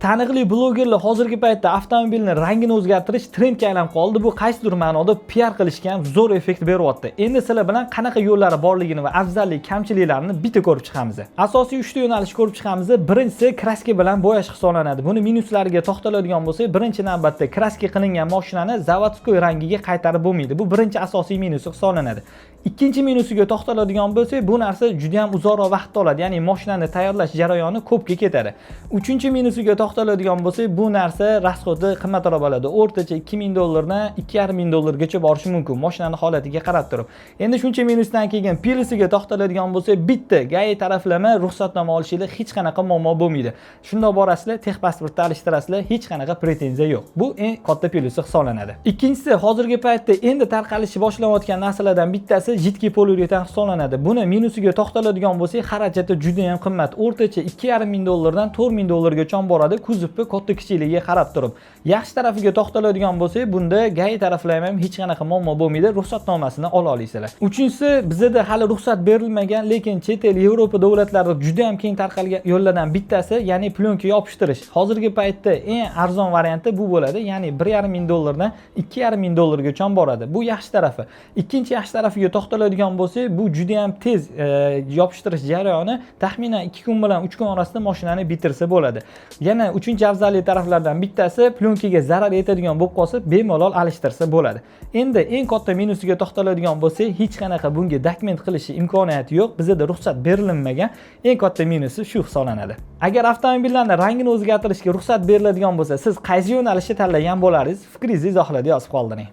taniqli blogerlar hozirgi paytda avtomobilni rangini o'zgartirish trendga aylanib qoldi. Bu qaysidir ma'noda PR qilishga ham zo'r effekt beryapti. Endi sizlar bilan qanaqa yo'llari borligini va afzallik, kamchiliklarini bitta ko'rib chiqamiz. Asosiy 3 ta yo'nalish ko'rib chiqamiz. Birinchisi kraska bilan bo'yash hisoblanadi. Buni minuslariga to'xtaladigan bo'lsak, birinchi navbatda kraska qilingan mashinani zavodskoy rangiga qaytarib bo'lmaydi. Bu birinchi asosiy minusi hisoblanadi. Ikkinchi minusiga to'xtaladigan bo'lsak, bu narsa juda ham uzoqroq vaqt oladi. Ya'ni mashinani tayyorlash jarayoni ko'pga ketadi. Uchinchi minusiga to'xtaladigan bo'lsak, bu narsa rasxodi qimmatroq bo'ladi. O'rtacha $2000 dan $2500 borishi mumkin mashinani holatiga qarab turib. Endi shuncha minusdan keyin plusiga to'xtaladigan bo'lsak, bitta GAI taraflama ruxsatnoma olishinglar hech qanaqa muammo bo'lmaydi. Shundoq borasizlar, texpasportni alishtirasizlar, hech qanaqa pretenziya yo'q. Bu eng katta plusi hisoblanadi. Ikkinchisi, hozirgi paytda endi tarqalishi boshlanayotgan narsalardan bittasi jiddiy poliuretan hisoblanadi. Buni minusiga to'xtaladigan bo'lsak, xarajati juda ham qimmat. O'rtacha $2500 dan $4000 gacha boradi, kuzovni katta kichikligiga qarab turib. Yaxshi tarafiga to'xtaladigan bo'lsak, bunda GAI taraflama ham hech qanaqa muammo bo'lmaydi, ruxsatnomasini ola olasizlar. Uchinchisi, bizda hali ruxsat berilmagan, lekin chet el Yevropa davlatlarida juda ham keng tarqalgan yo'llardan bittasi, ya'ni plyonka yopishtirish. Hozirgi paytda eng arzon varianti bu bo'ladi, ya'ni $1500 dan $2500 gacha boradi. Bu yaxshi tarafi. Ikkinchi yaxshi tarafiga to'xtaladigan bo'lsak, bu juda ham tez yopishtirish jarayoni taxminan 2 kun bilan 3 kun orasida mashinani bitirsa bo'ladi. Yana uchinchi afzallik taraflardan bittasi, plyonkaga zarar yetadigan bo'lib qolsa, bemalol alishtirsa bo'ladi. Endi eng katta minusiga to'xtaladigan bo'lsak, hech qanaqa bunga dokument qilish imkoniyati yo'q. Bizda ruxsat berilmagan. Eng katta minusi shu hisoblanadi. Agar avtomobillarni rangini o'zgartirishga ruxsat beriladigan bo'lsa, siz qaysi yo'nalishni tanlagan bo'larsiz? Fikringizni izohlarda yozib qoldiring.